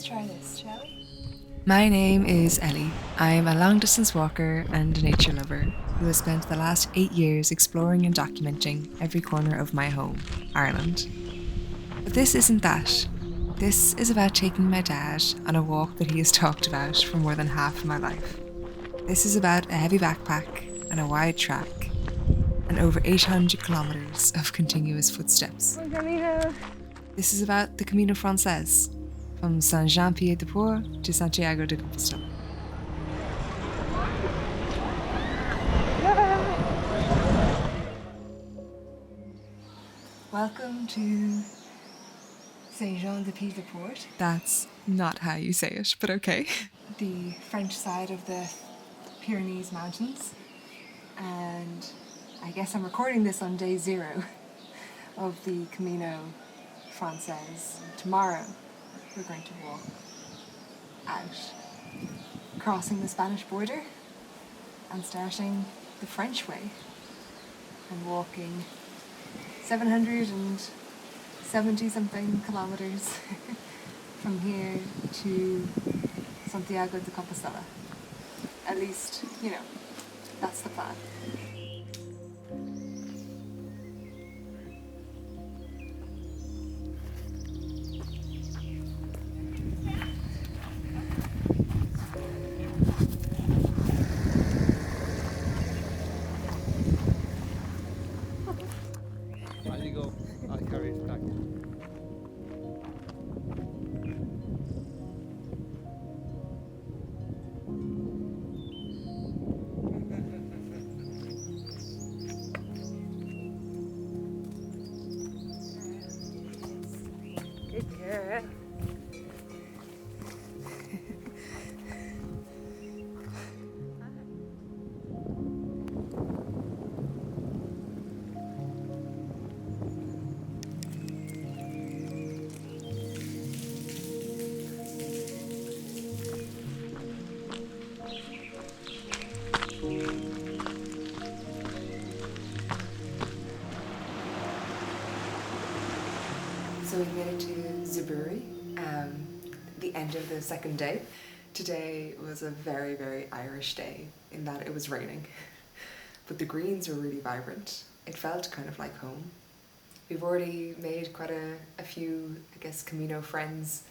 Let's try this, shall we? My name is Ellie. I'm a long distance walker and a nature lover who has spent the last 8 years exploring and documenting every corner of my home, Ireland. But this isn't that. This is about taking my dad on a walk that he has talked about for more than half of my life. This is about a heavy backpack and a wide track and over 800 kilometres of continuous footsteps. Buen camino. This is about the Camino Frances, from Saint-Jean-Pied-de-Port to Santiago de Compostela. Welcome to Saint-Jean-de-Pied-de-Port. That's not how you say it, but okay. The French side of the Pyrenees mountains. And I guess I'm recording this on day 0 of the Camino Frances. Tomorrow we're going to walk out, crossing the Spanish border and starting the French way and walking 770 something kilometers from here to Santiago de Compostela. At least, that's the plan. I'll go. I'll carry it back. Good girl. So we made it to Zuburi, the end of the second day. Today was a very, very Irish day in that it was raining, but the greens were really vibrant. It felt kind of like home. We've already made quite a few, I guess, Camino friends.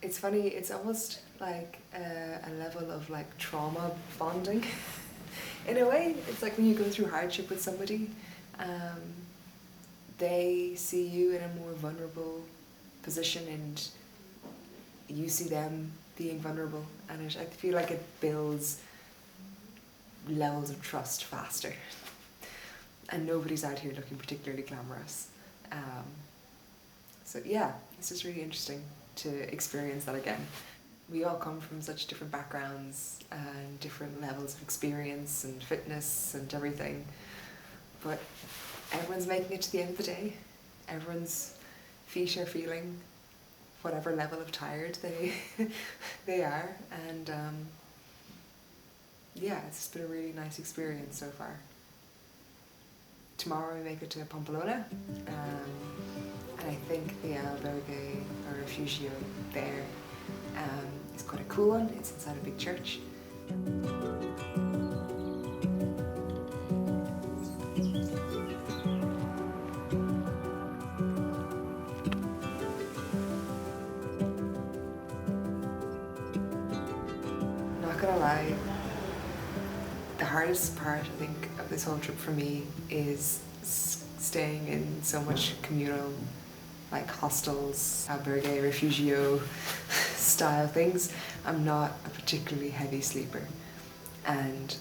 It's funny, it's almost like a level of like trauma bonding. In a way, it's like when you go through hardship with somebody, they see you in a more vulnerable position and you see them being vulnerable, and I feel like it builds levels of trust faster. And nobody's out here looking particularly glamorous. So yeah, it's just really interesting to experience that again. We all come from such different backgrounds and different levels of experience and fitness and everything, but everyone's making it to the end of the day. Everyone's feet are feeling whatever level of tired they are, and yeah, it's just been a really nice experience so far. Tomorrow we make it to Pamplona, and I think the albergue or refugio there is quite a cool one. It's inside a big church. Not gonna lie, the hardest part, I think, of this whole trip for me is staying in so much communal, like hostels, albergue, refugio style things. I'm not a particularly heavy sleeper, and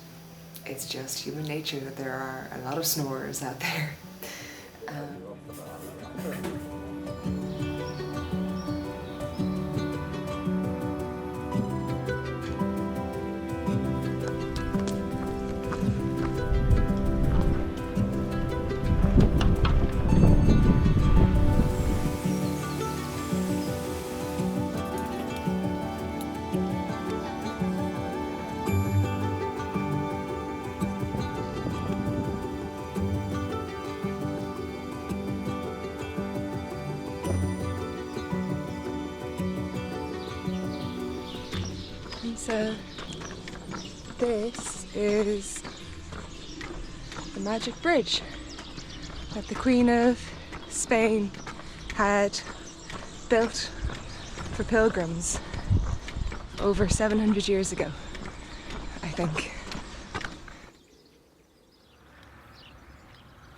it's just human nature that there are a lot of snorers out there. So this is the magic bridge that the Queen of Spain had built for pilgrims over 700 years ago, I think.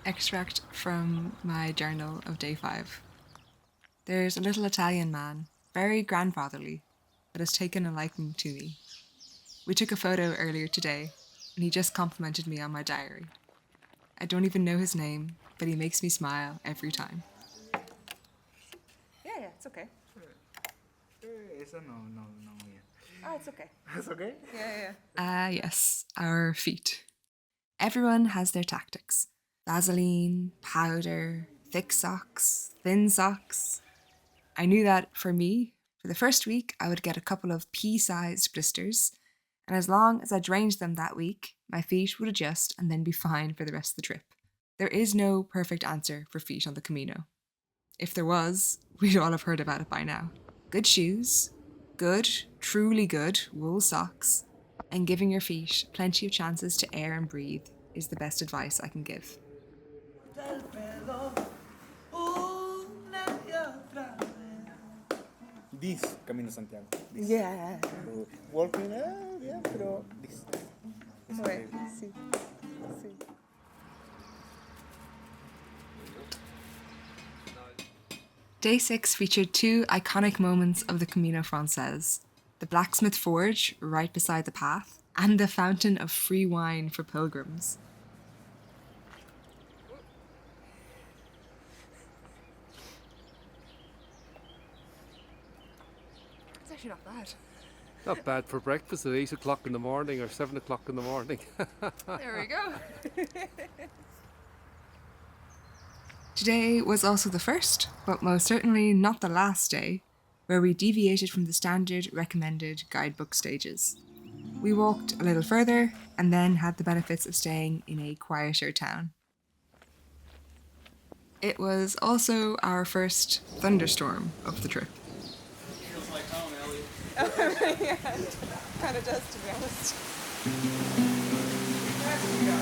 Extract from my journal of day 5. There's a little Italian man, very grandfatherly, that has taken a liking to me. We took a photo earlier today, and he just complimented me on my diary. I don't even know his name, but he makes me smile every time. Yeah, it's okay. Eso no bien. Oh, it's okay. It's okay? Yeah. Yes, our feet. Everyone has their tactics. Vaseline, powder, thick socks, thin socks. I knew that for me, for the first week, I would get a couple of pea-sized blisters, and as long as I drained them that week, my feet would adjust and then be fine for the rest of the trip. There is no perfect answer for feet on the Camino. If there was, we'd all have heard about it by now. Good shoes, good, truly good wool socks, and giving your feet plenty of chances to air and breathe is the best advice I can give. This Camino Santiago. This. Yeah. Walking, yeah, pero this. Wait, see. Day 6 featured 2 iconic moments of the Camino Frances: the blacksmith forge right beside the path, and the fountain of free wine for pilgrims. It's actually not bad. Not bad for breakfast at 8 o'clock in the morning or 7 o'clock in the morning. There we go. Today was also the first, but most certainly not the last day, where we deviated from the standard recommended guidebook stages. We walked a little further and then had the benefits of staying in a quieter town. It was also our first thunderstorm of the trip. Feels like home, Ellie. Yeah, kind of does, to be honest. There we go.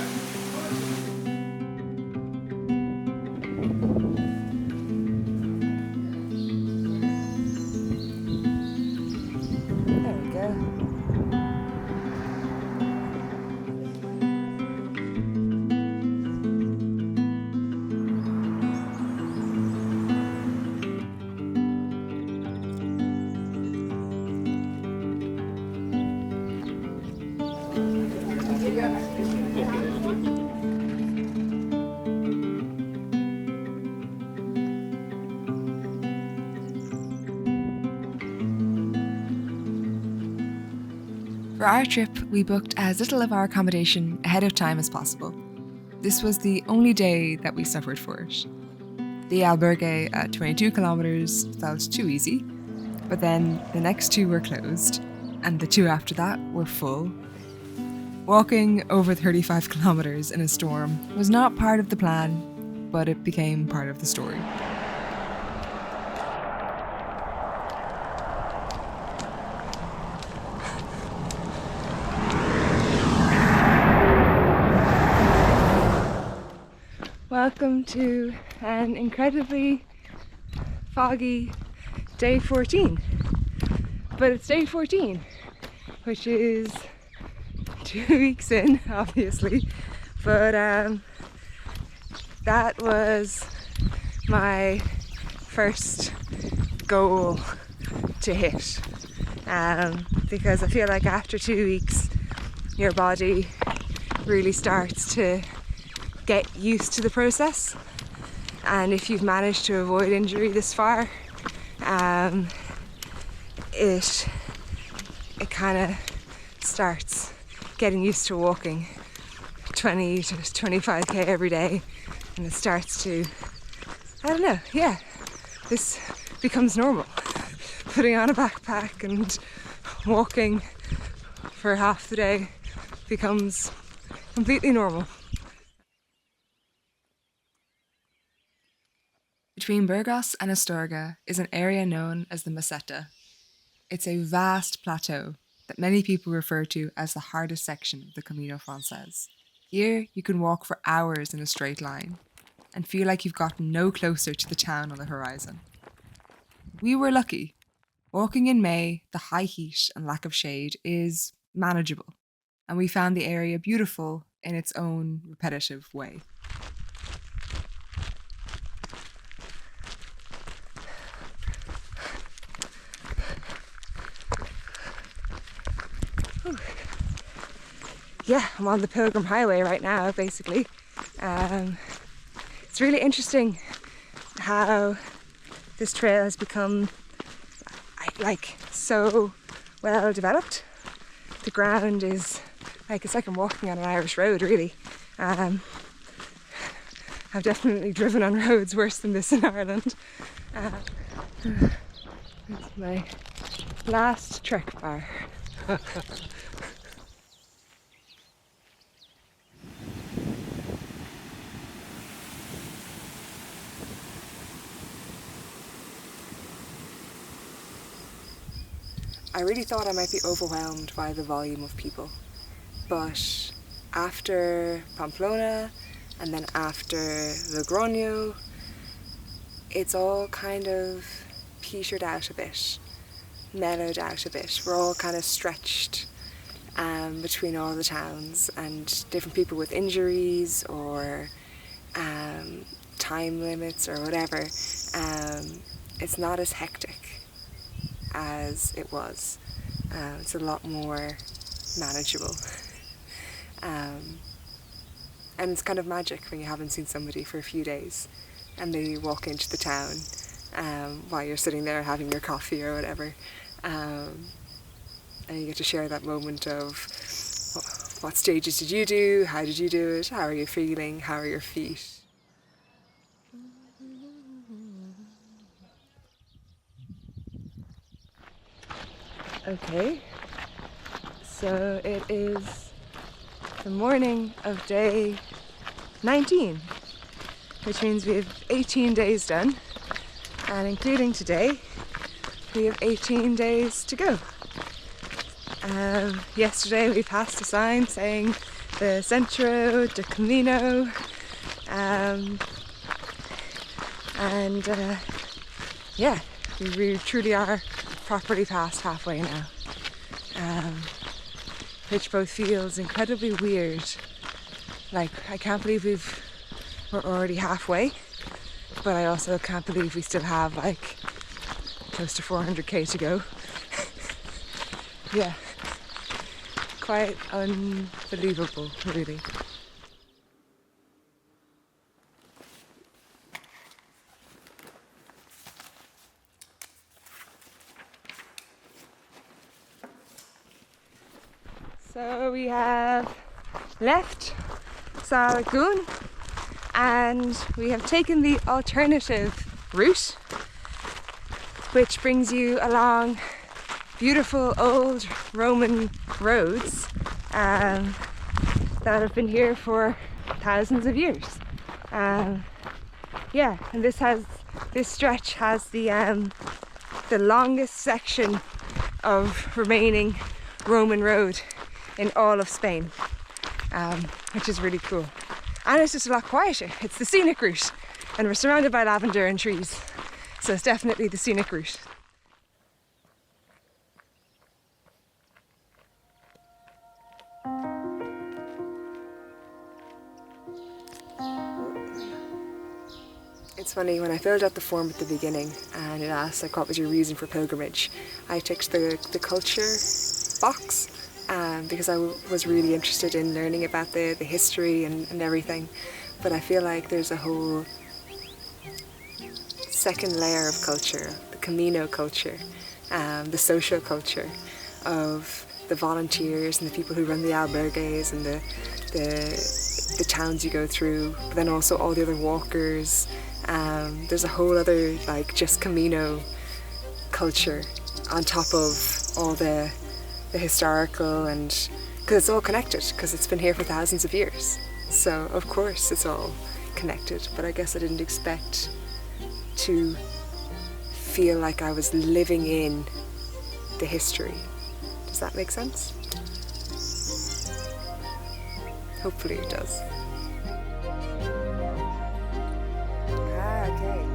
For our trip, we booked as little of our accommodation ahead of time as possible. This was the only day that we suffered for it. The albergue at 22 kilometres felt too easy, but then the next 2 were closed, and the 2 after that were full. Walking over 35 kilometres in a storm was not part of the plan, but it became part of the story. Welcome to an incredibly foggy day 14. But it's day 14, which is 2 weeks in, obviously. But that was my first goal to hit. Because I feel like after 2 weeks, your body really starts to get used to the process, and if you've managed to avoid injury this far, it kind of starts getting used to walking 20 to 25k every day, and it starts to, I don't know, yeah, this becomes normal. Putting on a backpack and walking for half the day becomes completely normal. Between Burgos and Astorga is an area known as the Meseta. It's a vast plateau, that many people refer to as the hardest section of the Camino Frances. Here, you can walk for hours in a straight line and feel like you've gotten no closer to the town on the horizon. We were lucky. Walking in May, the high heat and lack of shade is manageable, and we found the area beautiful in its own repetitive way. Yeah, I'm on the Pilgrim Highway right now, basically. It's really interesting how this trail has become so well developed. The ground is it's like I'm walking on an Irish road, really. I've definitely driven on roads worse than this in Ireland. That's my last trek bar. I really thought I might be overwhelmed by the volume of people, but after Pamplona and then after Logroño, it's all kind of petered out a bit, mellowed out a bit. We're all kind of stretched between all the towns, and different people with injuries or time limits or whatever. It's not as hectic as it was. It's a lot more manageable. And it's kind of magic when you haven't seen somebody for a few days and they walk into the town while you're sitting there having your coffee or whatever, and you get to share that moment of what stages did you do, how did you do it, how are you feeling, how are your feet. Okay, so it is the morning of day 19, which means we have 18 days done, and including today, we have 18 days to go. Yesterday we passed a sign saying the Centro de Camino, yeah, we truly are properly past halfway now, which both feels incredibly weird. Like, I can't believe we're already halfway, but I also can't believe we still have like close to 400k to go. Yeah, quite unbelievable, really. So we have left Saragoon and we have taken the alternative route, which brings you along beautiful old Roman roads that have been here for thousands of years. Yeah, and this stretch has the longest section of remaining Roman road in all of Spain, which is really cool. And it's just a lot quieter. It's the scenic route, and we're surrounded by lavender and trees, so it's definitely the scenic route. It's funny, when I filled out the form at the beginning and it asked like what was your reason for pilgrimage, I ticked the culture box because I was really interested in learning about the history and everything, but I feel like there's a whole second layer of culture, the Camino culture, the social culture of the volunteers and the people who run the albergues and the towns you go through, but then also all the other walkers. There's a whole other like just Camino culture on top of all the historical, and because it's all connected, because it's been here for thousands of years, so of course it's all connected. But I guess I didn't expect to feel like I was living in the history. Does Does that make sense? Hopefully it does. Ah, okay.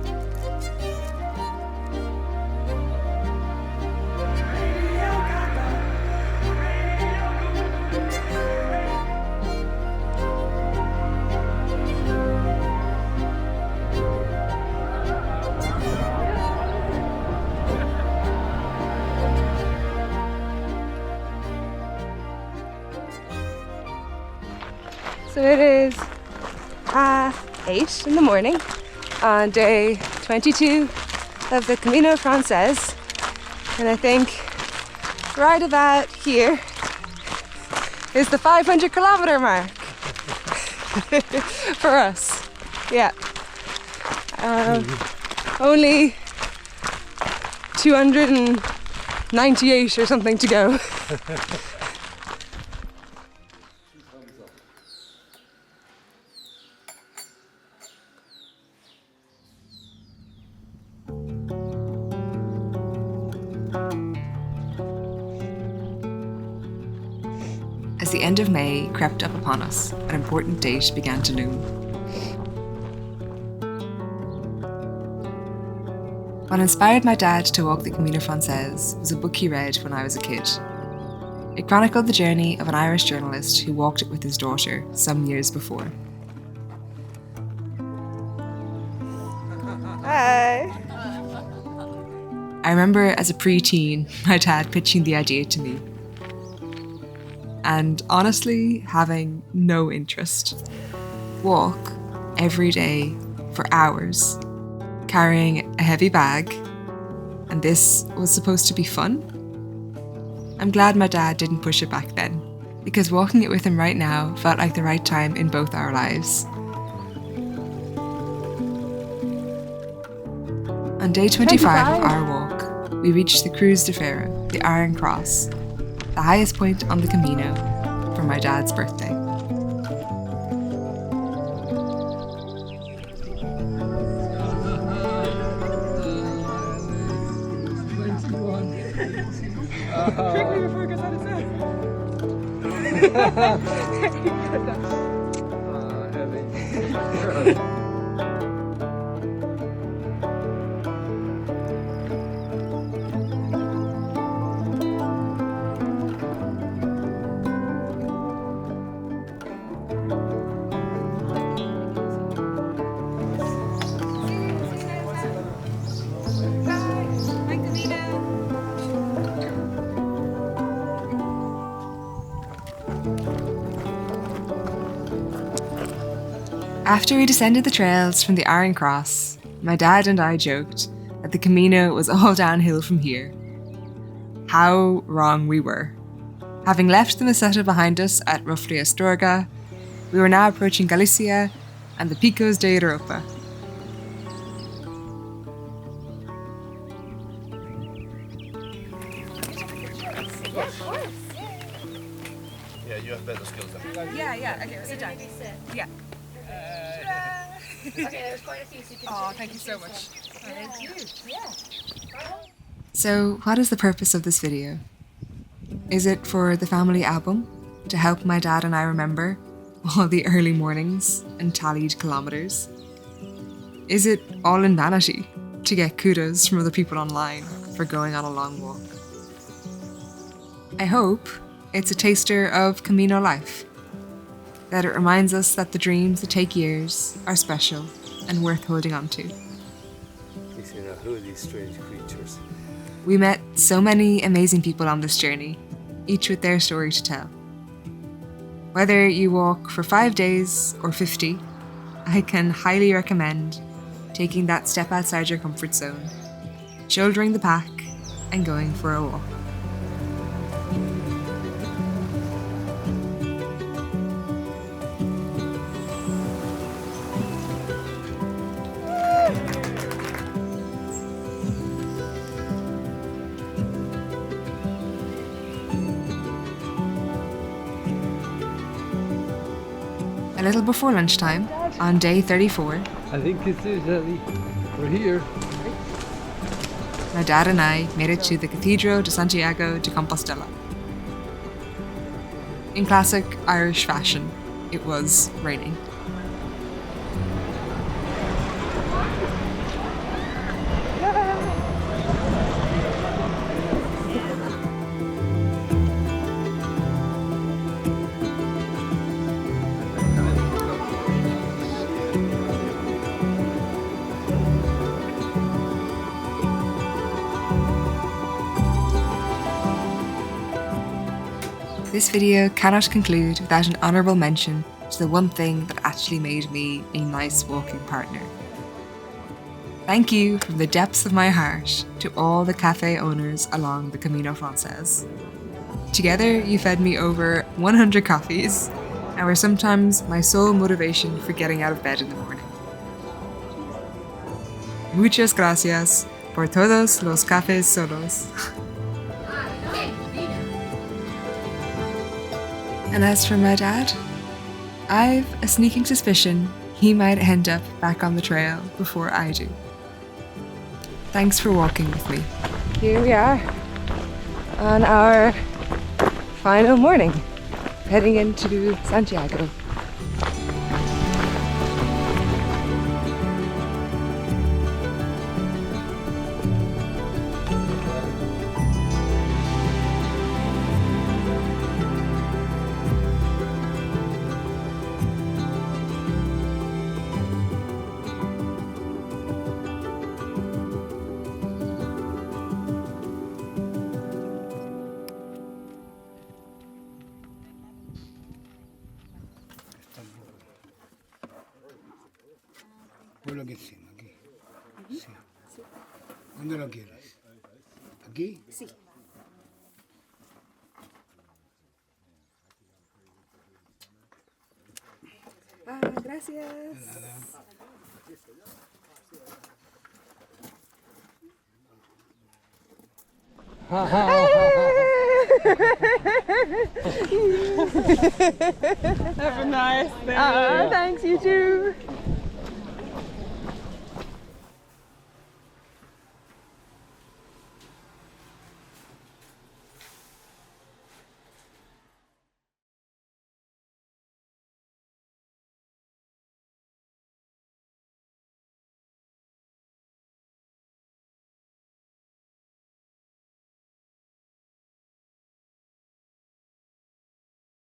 So it is 8 in the morning on day 22 of the Camino Frances, and I think right about here is the 500-kilometer mark for us. Yeah. Only 298 or something to go. As the end of May crept up upon us, an important date began to loom. What inspired my dad to walk the Camino Frances was a book he read when I was a kid. It chronicled the journey of an Irish journalist who walked it with his daughter some years before. Hi! I remember as a pre-teen, my dad pitching the idea to me. And honestly, having no interest. Walk every day for hours, carrying a heavy bag, and this was supposed to be fun? I'm glad my dad didn't push it back then, because walking it with him right now felt like the right time in both our lives. On day 25 of our walk, we reached the Cruz de Ferro, the Iron Cross, the highest point on the Camino, for my dad's birthday. After we descended the trails from the Iron Cross, my dad and I joked that the Camino was all downhill from here. How wrong we were. Having left the Meseta behind us at roughly Astorga, we were now approaching Galicia and the Picos de Europa. Yeah, you have better skills than me. Yeah, okay, sit down. Yeah. Okay, there's quite a few, so you can Oh, thank you so much. Thank you. Yeah. So, what is the purpose of this video? Is it for the family album, to help my dad and I remember all the early mornings and tallied kilometers? Is it all in vanity, to get kudos from other people online for going on a long walk? I hope it's a taster of Camino life, that it reminds us that the dreams that take years are special and worth holding on to. Who are these strange creatures? We met so many amazing people on this journey, each with their story to tell. Whether you walk for 5 days or 50, I can highly recommend taking that step outside your comfort zone, shouldering the pack, and going for a walk. A little before lunchtime, on day 34, I think this is Ellie. We're here. my dad and I made it to the Cathedral de Santiago de Compostela. In classic Irish fashion, it was raining. This video cannot conclude without an honourable mention to the one thing that actually made me a nice walking partner. Thank you from the depths of my heart to all the cafe owners along the Camino Frances. Together you fed me over 100 coffees and were sometimes my sole motivation for getting out of bed in the morning. Muchas gracias por todos los cafés solos. And as for my dad, I've a sneaking suspicion he might end up back on the trail before I do. Thanks for walking with me. Here we are on our final morning, heading into Santiago. Vuelo aquí encima, aquí. Sí. ¿Dónde lo quieres? ¿Aquí? Sí. Gracias. Have a nice day. Thanks, you too.